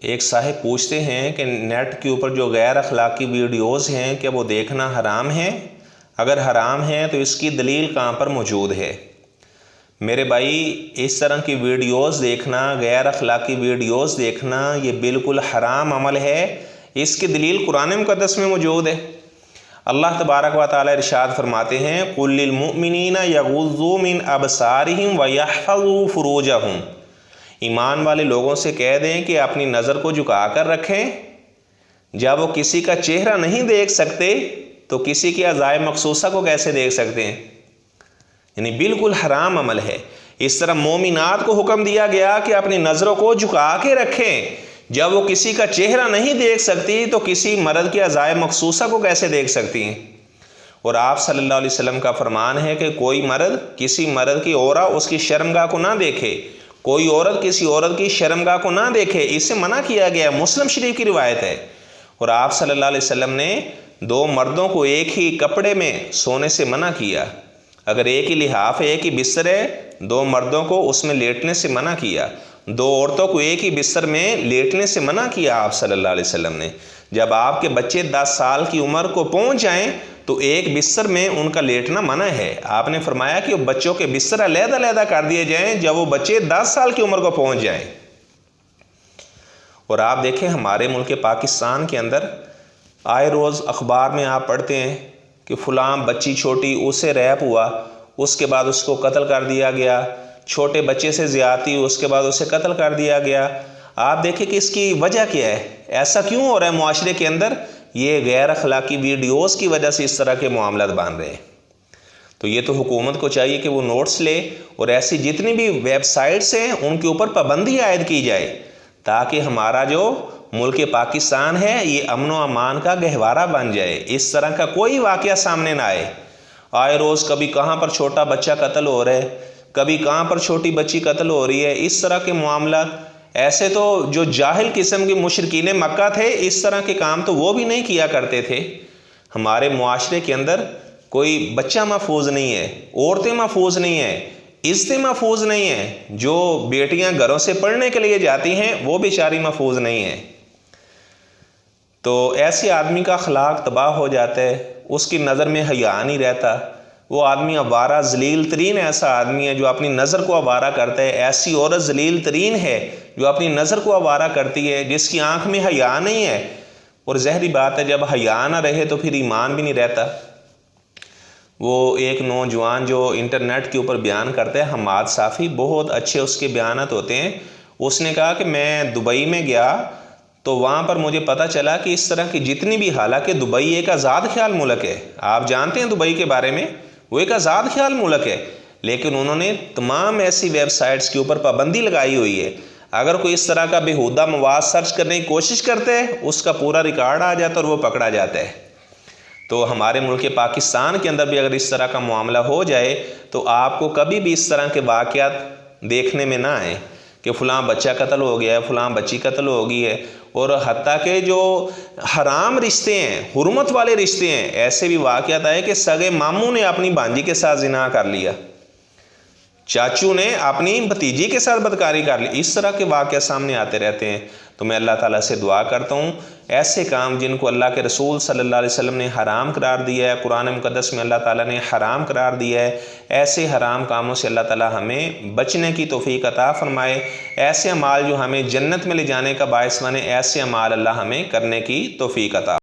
ایک صاحب پوچھتے ہیں کہ نیٹ کے اوپر جو غیر اخلاقی ویڈیوز ہیں کیا وہ دیکھنا حرام ہے؟ اگر حرام ہے تو اس کی دلیل کہاں پر موجود ہے؟ میرے بھائی، اس طرح کی ویڈیوز دیکھنا، غیر اخلاقی ویڈیوز دیکھنا، یہ بالکل حرام عمل ہے۔ اس کی دلیل قرآن مقدس میں موجود ہے۔ اللہ تبارک و تعالی ارشاد فرماتے ہیں قُلْ لِلْمُؤْمِنِينَ يَغُضُّوا مِنْ أَبْصَارِهِمْ وَيَحْفَظُوا فُرُوجَهُمْ، ایمان والے لوگوں سے کہہ دیں کہ اپنی نظر کو جھکا کر رکھیں۔ جب وہ کسی کا چہرہ نہیں دیکھ سکتے تو کسی کی اعضائے مخصوصہ کو کیسے دیکھ سکتے ہیں؟ یعنی بالکل حرام عمل ہے۔ اس طرح مومنات کو حکم دیا گیا کہ اپنی نظروں کو جھکا کے رکھیں۔ جب وہ کسی کا چہرہ نہیں دیکھ سکتی تو کسی مرد کی اعضائے مخصوصہ کو کیسے دیکھ سکتی ہیں؟ اور آپ صلی اللہ علیہ وسلم کا فرمان ہے کہ کوئی مرد کسی مرد کی عورت اس کی شرمگاہ کو نہ دیکھے، کوئی عورت کسی عورت کی شرمگاہ کو نہ دیکھے، اس سے منع کیا گیا ہے۔ مسلم شریف کی روایت ہے۔ اور آپ صلی اللہ علیہ وسلم نے دو مردوں کو ایک ہی کپڑے میں سونے سے منع کیا۔ اگر ایک ہی لحاف ہے، ایک ہی بستر ہے، دو مردوں کو اس میں لیٹنے سے منع کیا، دو عورتوں کو ایک ہی بستر میں لیٹنے سے منع کیا آپ صلی اللہ علیہ وسلم نے۔ جب آپ کے بچے 10 سال کی عمر کو پہنچ جائیں تو ایک بستر میں ان کا لیٹنا منع ہے۔ آپ نے فرمایا کہ وہ بچوں کے بستر علیحدہ علیحدہ کر دیے جائیں جب وہ بچے 10 سال کی عمر کو پہنچ جائیں۔ اور آپ دیکھیں ہمارے ملک پاکستان کے اندر آئے روز اخبار میں آپ پڑھتے ہیں کہ فلاں بچی چھوٹی، اسے ریپ ہوا، اس کے بعد اس کو قتل کر دیا گیا، چھوٹے بچے سے زیادتی ہوئی، اس کے بعد اسے قتل کر دیا گیا۔ آپ دیکھیں کہ اس کی وجہ کیا ہے، ایسا کیوں ہو رہا ہے معاشرے کے اندر؟ یہ غیر اخلاقی ویڈیوز کی وجہ سے اس طرح کے معاملات بن رہے ہیں۔ تو یہ تو حکومت کو چاہیے کہ وہ نوٹس لے اور ایسی جتنی بھی ویب سائٹس ہیں ان کے اوپر پابندی عائد کی جائے، تاکہ ہمارا جو ملک پاکستان ہے یہ امن و امان کا گہوارہ بن جائے، اس طرح کا کوئی واقعہ سامنے نہ آئے۔ آئے روز کبھی کہاں پر چھوٹا بچہ قتل ہو رہا ہے، کبھی کہاں پر چھوٹی بچی قتل ہو رہی ہے، اس طرح کے معاملات۔ ایسے تو جو جاہل قسم کے مشرکین مکہ تھے اس طرح کے کام تو وہ بھی نہیں کیا کرتے تھے۔ ہمارے معاشرے کے اندر کوئی بچہ محفوظ نہیں ہے، عورتیں محفوظ نہیں ہیں، عزتیں محفوظ نہیں ہیں، جو بیٹیاں گھروں سے پڑھنے کے لیے جاتی ہیں وہ بیچاری محفوظ نہیں ہیں۔ تو ایسے آدمی کا اخلاق تباہ ہو جاتا ہے، اس کی نظر میں حیا نہیں رہتا، وہ آدمی آوارہ ذلیل ترین ایسا آدمی ہے جو اپنی نظر کو آوارہ کرتا ہے۔ ایسی عورت ذلیل ترین ہے جو اپنی نظر کو آوارہ کرتی ہے، جس کی آنکھ میں حیا نہیں ہے۔ اور ظاہری بات ہے جب حیا نہ رہے تو پھر ایمان بھی نہیں رہتا۔ وہ ایک نوجوان جو انٹرنیٹ کے اوپر بیان کرتا ہے، حماد صافی، بہت اچھے اس کے بیانات ہوتے ہیں۔ اس نے کہا کہ میں دبئی میں گیا تو وہاں پر مجھے پتہ چلا کہ اس طرح کی جتنی بھی، حالانکہ دبئی ایک آزاد خیال ملک ہے، آپ جانتے ہیں دبئی کے بارے میں، وہ ایک آزاد خیال ملک ہے، لیکن انہوں نے تمام ایسی ویب سائٹس کے اوپر پابندی لگائی ہوئی ہے۔ اگر کوئی اس طرح کا بیہودہ مواد سرچ کرنے کی کوشش کرتے ہے اس کا پورا ریکارڈ آ جاتا ہے اور وہ پکڑا جاتا ہے۔ تو ہمارے ملک پاکستان کے اندر بھی اگر اس طرح کا معاملہ ہو جائے تو آپ کو کبھی بھی اس طرح کے واقعات دیکھنے میں نہ آئیں کہ فلاں بچہ قتل ہو گیا ہے، فلاں بچی قتل ہو گئی ہے۔ اور حتیٰ کہ جو حرام رشتے ہیں، حرمت والے رشتے ہیں، ایسے بھی واقعات آئے کہ سگے ماموں نے اپنی بھانجی کے ساتھ زنا کر لیا، چاچو نے اپنی بھتیجی کے ساتھ بدکاری کر لی، اس طرح کے واقعہ سامنے آتے رہتے ہیں۔ تو میں اللہ تعالیٰ سے دعا کرتا ہوں ایسے کام جن کو اللہ کے رسول صلی اللہ علیہ وسلم نے حرام قرار دیا ہے، قرآن مقدس میں اللہ تعالیٰ نے حرام قرار دیا ہے، ایسے حرام کاموں سے اللہ تعالیٰ ہمیں بچنے کی توفیق عطا فرمائے۔ ایسے اعمال جو ہمیں جنت میں لے جانے کا باعث بنے، ایسے اعمال اللہ ہمیں کرنے کی توفیق عطا